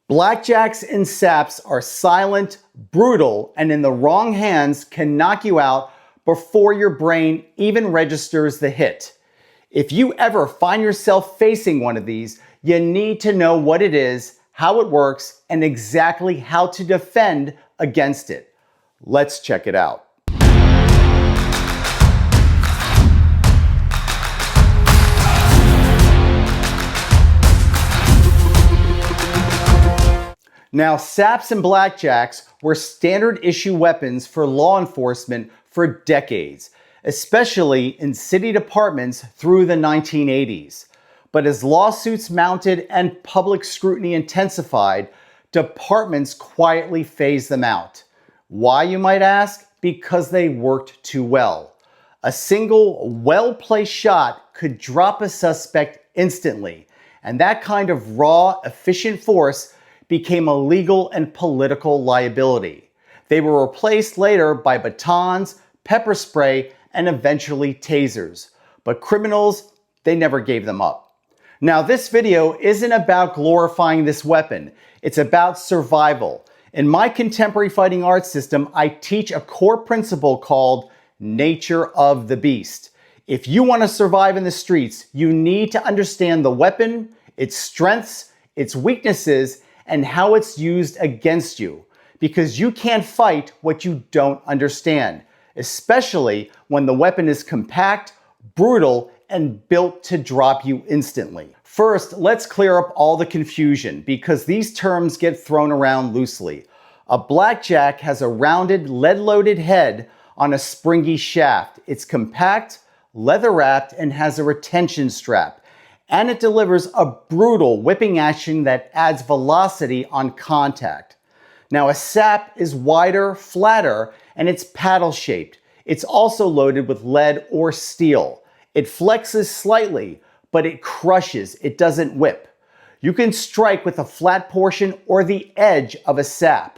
Blackjacks and saps are silent, brutal, and in the wrong hands can knock you out before your brain even registers the hit. If you ever find yourself facing one of these, you need to know what it is, how it works, and exactly how to defend against it. Let's check it out. Now, saps and blackjacks were standard issue weapons for law enforcement for decades, especially in city departments through the 1980s. But as lawsuits mounted and public scrutiny intensified, departments quietly phased them out. Why, you might ask? Because they worked too well. A single, well-placed shot could drop a suspect instantly, and that kind of raw, efficient force became a legal and political liability. They were replaced later by batons, pepper spray, and eventually tasers. But criminals, they never gave them up. Now, this video isn't about glorifying this weapon. It's about survival. In my contemporary fighting arts system, I teach a core principle called nature of the beast. If you want to survive in the streets, you need to understand the weapon, its strengths, its weaknesses, and how it's used against you, because you can't fight what you don't understand, especially when the weapon is compact, brutal, and built to drop you instantly. First, let's clear up all the confusion, because these terms get thrown around loosely. A blackjack has a rounded, lead-loaded head on a springy shaft. It's compact, leather-wrapped, and has a retention strap. And it delivers a brutal whipping action that adds velocity on contact. Now, a sap is wider, flatter, and it's paddle-shaped. It's also loaded with lead or steel. It flexes slightly, but it crushes, it doesn't whip. You can strike with a flat portion or the edge of a sap.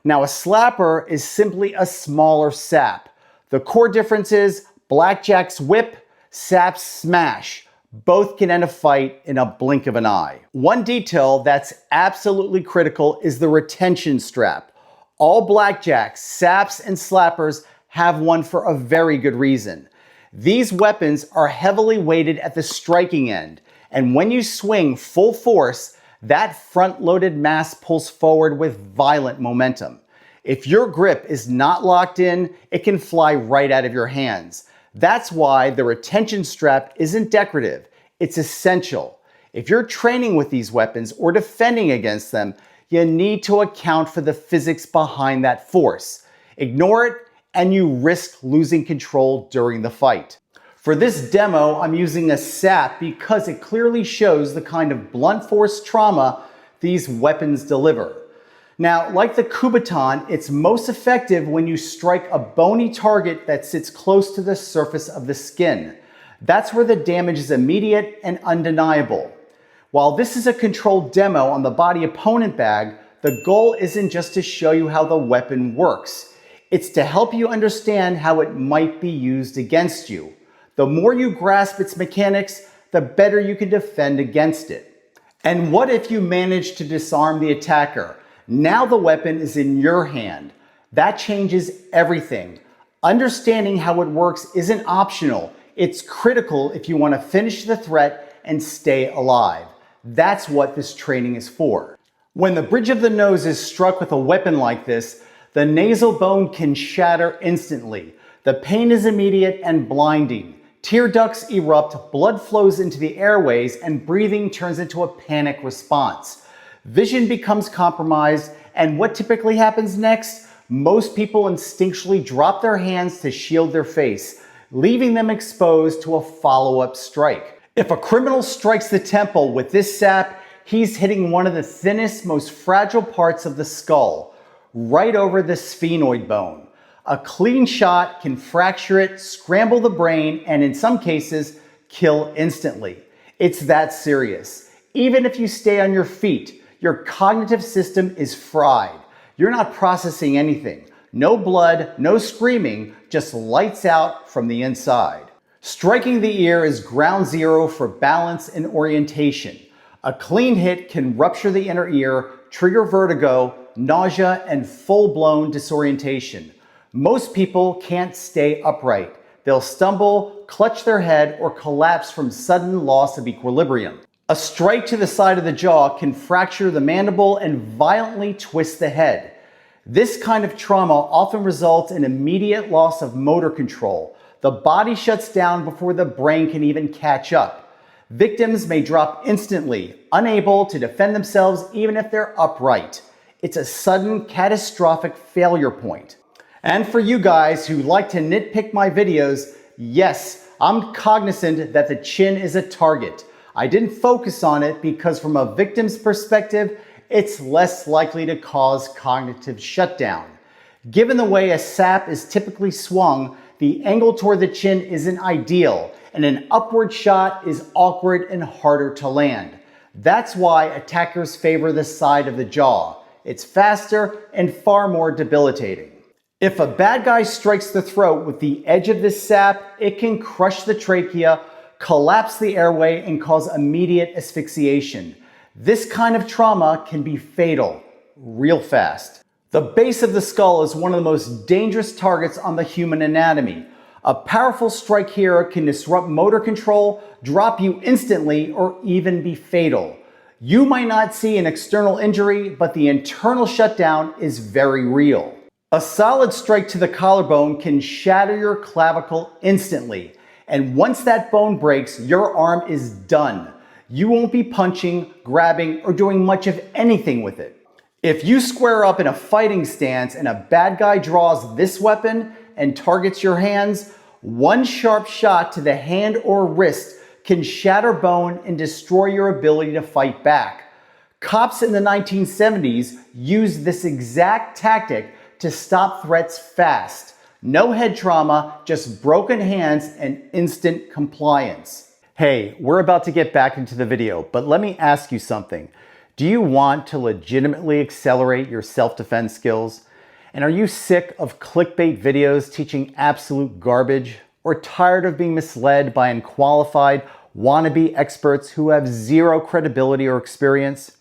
Now, a slapper is simply a smaller sap. The core difference is blackjacks whip, saps smash. Both can end a fight in a blink of an eye. One detail that's absolutely critical is the retention strap. All blackjacks, saps, and slappers have one for a very good reason. These weapons are heavily weighted at the striking end, and when you swing full force, that front-loaded mass pulls forward with violent momentum. If your grip is not locked in, it can fly right out of your hands. That's why the retention strap isn't decorative, it's essential. If you're training with these weapons or defending against them, you need to account for the physics behind that force. Ignore it and you risk losing control during the fight. For this demo, I'm using a sap because it clearly shows the kind of blunt force trauma these weapons deliver. Now, like the Kubaton, it's most effective when you strike a bony target that sits close to the surface of the skin. That's where the damage is immediate and undeniable. While this is a controlled demo on the body opponent bag, the goal isn't just to show you how the weapon works. It's to help you understand how it might be used against you. The more you grasp its mechanics, the better you can defend against it. And what if you manage to disarm the attacker? Now the weapon is in your hand. That changes everything. Understanding how it works isn't optional. It's critical if you want to finish the threat and stay alive. That's what this training is for. When the bridge of the nose is struck with a weapon like this, the nasal bone can shatter instantly. The pain is immediate and blinding. Tear ducts erupt, blood flows into the airways, and breathing turns into a panic response. Vision becomes compromised, and what typically happens next? Most people instinctually drop their hands to shield their face, leaving them exposed to a follow-up strike. If a criminal strikes the temple with this sap, he's hitting one of the thinnest, most fragile parts of the skull, right over the sphenoid bone. A clean shot can fracture it, scramble the brain, and in some cases, kill instantly. It's that serious. Even if you stay on your feet, your cognitive system is fried. You're not processing anything. No blood, no screaming, just lights out from the inside. Striking the ear is ground zero for balance and orientation. A clean hit can rupture the inner ear, trigger vertigo, nausea, and full-blown disorientation. Most people can't stay upright. They'll stumble, clutch their head, or collapse from sudden loss of equilibrium. A strike to the side of the jaw can fracture the mandible and violently twist the head. This kind of trauma often results in immediate loss of motor control. The body shuts down before the brain can even catch up. Victims may drop instantly, unable to defend themselves even if they're upright. It's a sudden, catastrophic failure point. And for you guys who like to nitpick my videos, yes, I'm cognizant that the chin is a target. I didn't focus on it because from a victim's perspective, it's less likely to cause cognitive shutdown. Given the way a sap is typically swung, the angle toward the chin isn't ideal, and an upward shot is awkward and harder to land. That's why attackers favor the side of the jaw. It's faster and far more debilitating. If a bad guy strikes the throat with the edge of this sap, it can crush the trachea, collapse the airway, and cause immediate asphyxiation. This kind of trauma can be fatal, real fast. The base of the skull is one of the most dangerous targets on the human anatomy. A powerful strike here can disrupt motor control, drop you instantly, or even be fatal. You might not see an external injury, but the internal shutdown is very real. A solid strike to the collarbone can shatter your clavicle instantly. And once that bone breaks, your arm is done. You won't be punching, grabbing, or doing much of anything with it. If you square up in a fighting stance and a bad guy draws this weapon and targets your hands, one sharp shot to the hand or wrist can shatter bone and destroy your ability to fight back. Cops in the 1970s used this exact tactic to stop threats fast. No head trauma, just broken hands and instant compliance. Hey, we're about to get back into the video, but let me ask you something. Do you want to legitimately accelerate your self-defense skills? And are you sick of clickbait videos teaching absolute garbage? Or tired of being misled by unqualified wannabe experts who have zero credibility or experience?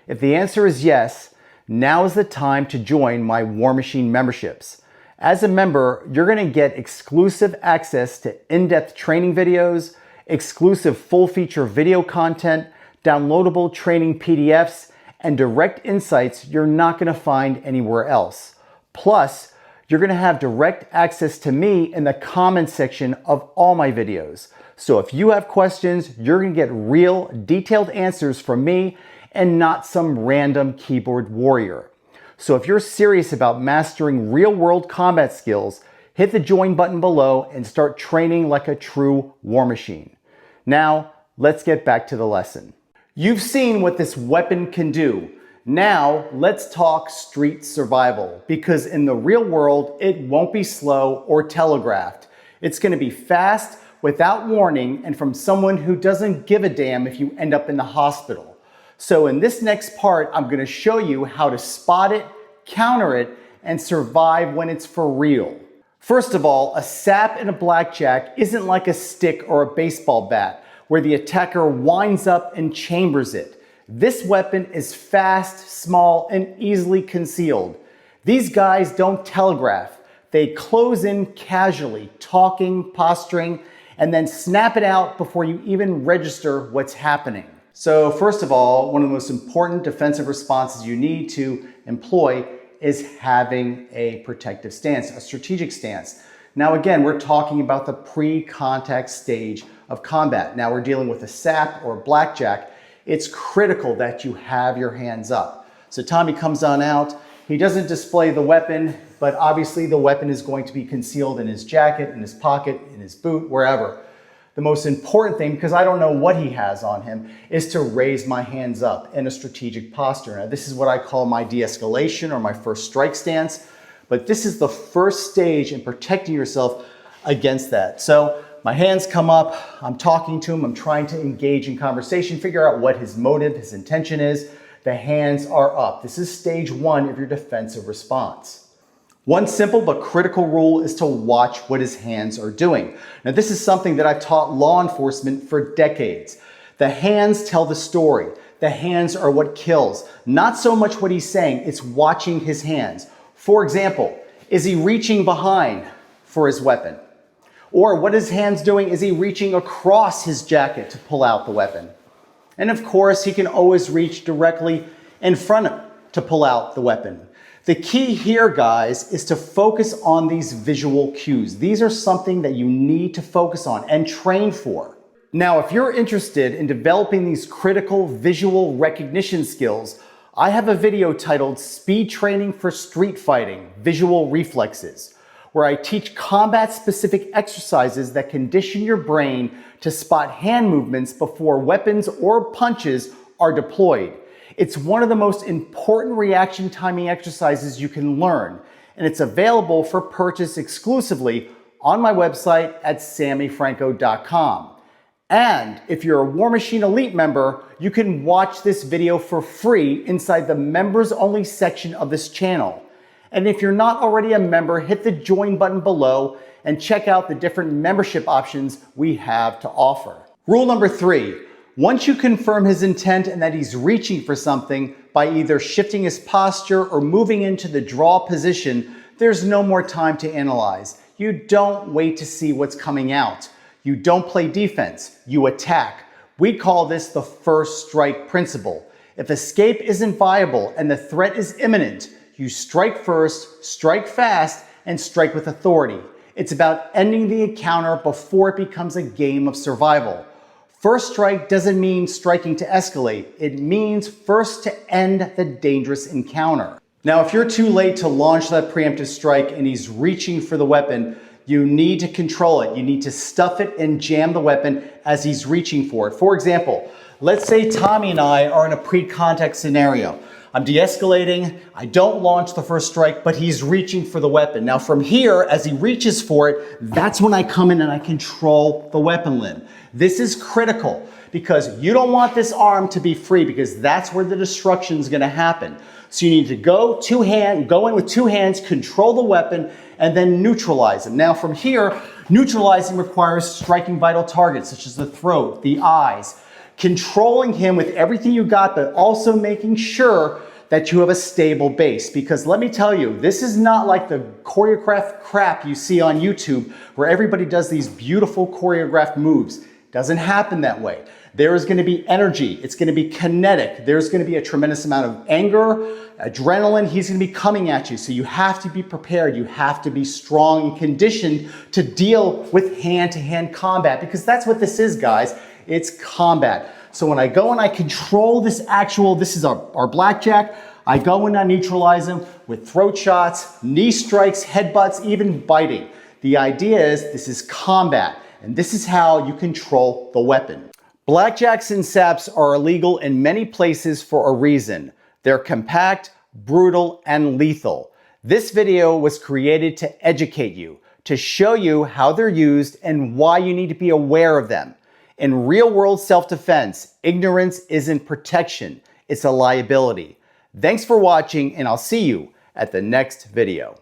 If the answer is yes, now is the time to join my War Machine memberships. As a member, you're going to get exclusive access to in-depth training videos, exclusive full-feature video content, downloadable training PDFs, and direct insights you're not going to find anywhere else. Plus, you're going to have direct access to me in the comments section of all my videos. So if you have questions, you're going to get real, detailed answers from me and not some random keyboard warrior. So if you're serious about mastering real-world combat skills, hit the join button below and start training like a true war machine. Now, let's get back to the lesson. You've seen what this weapon can do. Now, let's talk street survival, because in the real world, it won't be slow or telegraphed. It's going to be fast, without warning, and from someone who doesn't give a damn if you end up in the hospital. So in this next part, I'm going to show you how to spot it, counter it, and survive when it's for real. First of all, a sap in a blackjack isn't like a stick or a baseball bat, where the attacker winds up and chambers it. This weapon is fast, small, and easily concealed. These guys don't telegraph. They close in casually, talking, posturing, and then snap it out before you even register what's happening. So first of all, one of the most important defensive responses you need to employ is having a protective stance, a strategic stance. Now again, we're talking about the pre-contact stage of combat. Now we're dealing with a sap or a blackjack. It's critical that you have your hands up. So Tommy comes on out. He doesn't display the weapon, but obviously the weapon is going to be concealed in his jacket, in his pocket, in his boot, wherever. The most important thing, because I don't know what he has on him, is to raise my hands up in a strategic posture. Now this is what I call my de-escalation or my first strike stance, but this is the first stage in protecting yourself against that. So my hands come up, I'm talking to him, I'm trying to engage in conversation, figure out what his motive, his intention is. The hands are up. This is stage one of your defensive response. One simple but critical rule is to watch what his hands are doing. Now this is something that I've taught law enforcement for decades. The hands tell the story. The hands are what kills. Not so much what he's saying, it's watching his hands. For example, is he reaching behind for his weapon? Or what his hands doing? Is he reaching across his jacket to pull out the weapon? And of course, he can always reach directly in front of to pull out the weapon. The key here, guys, is to focus on these visual cues. These are something that you need to focus on and train for. Now, if you're interested in developing these critical visual recognition skills, I have a video titled Speed Training for Street Fighting, Visual Reflexes, where I teach combat-specific exercises that condition your brain to spot hand movements before weapons or punches are deployed. It's one of the most important reaction timing exercises you can learn, and it's available for purchase exclusively on my website at sammyfranco.com. And if you're a War Machine Elite member, you can watch this video for free inside the members only section of this channel. And if you're not already a member, hit the join button below and check out the different membership options we have to offer. Rule number 3, once you confirm his intent and that he's reaching for something by either shifting his posture or moving into the draw position, there's no more time to analyze. You don't wait to see what's coming out. You don't play defense, you attack. We call this the first strike principle. If escape isn't viable and the threat is imminent, you strike first, strike fast, and strike with authority. It's about ending the encounter before it becomes a game of survival. First strike doesn't mean striking to escalate. It means first to end the dangerous encounter. Now, if you're too late to launch that preemptive strike and he's reaching for the weapon, you need to control it. You need to stuff it and jam the weapon as he's reaching for it. For example, let's say Tommy and I are in a pre-contact scenario. I'm de-escalating, I don't launch the first strike, but he's reaching for the weapon. Now from here, as he reaches for it, that's when I come in and I control the weapon limb. This is critical because you don't want this arm to be free because that's where the destruction is gonna happen. So you need to go in with two hands, control the weapon, and then neutralize him. Now from here, neutralizing requires striking vital targets such as the throat, the eyes, controlling him with everything you got, but also making sure that you have a stable base. Because let me tell you, this is not like the choreographed crap you see on YouTube where everybody does these beautiful choreographed moves. It doesn't happen that way. There is going to be energy. It's going to be kinetic. There's going to be a tremendous amount of anger, adrenaline. He's going to be coming at you. So you have to be prepared. You have to be strong and conditioned to deal with hand-to-hand combat because that's what this is, guys. It's combat. So when I go and I control this is our blackjack, I go and I neutralize him with throat shots, knee strikes, headbutts, even biting. The idea is this is combat, and this is how you control the weapon. Blackjacks and saps are illegal in many places for a reason. They're compact, brutal, and lethal. This video was created to educate you, to show you how they're used and why you need to be aware of them. In real-world self-defense, ignorance isn't protection, it's a liability. Thanks for watching, and I'll see you at the next video.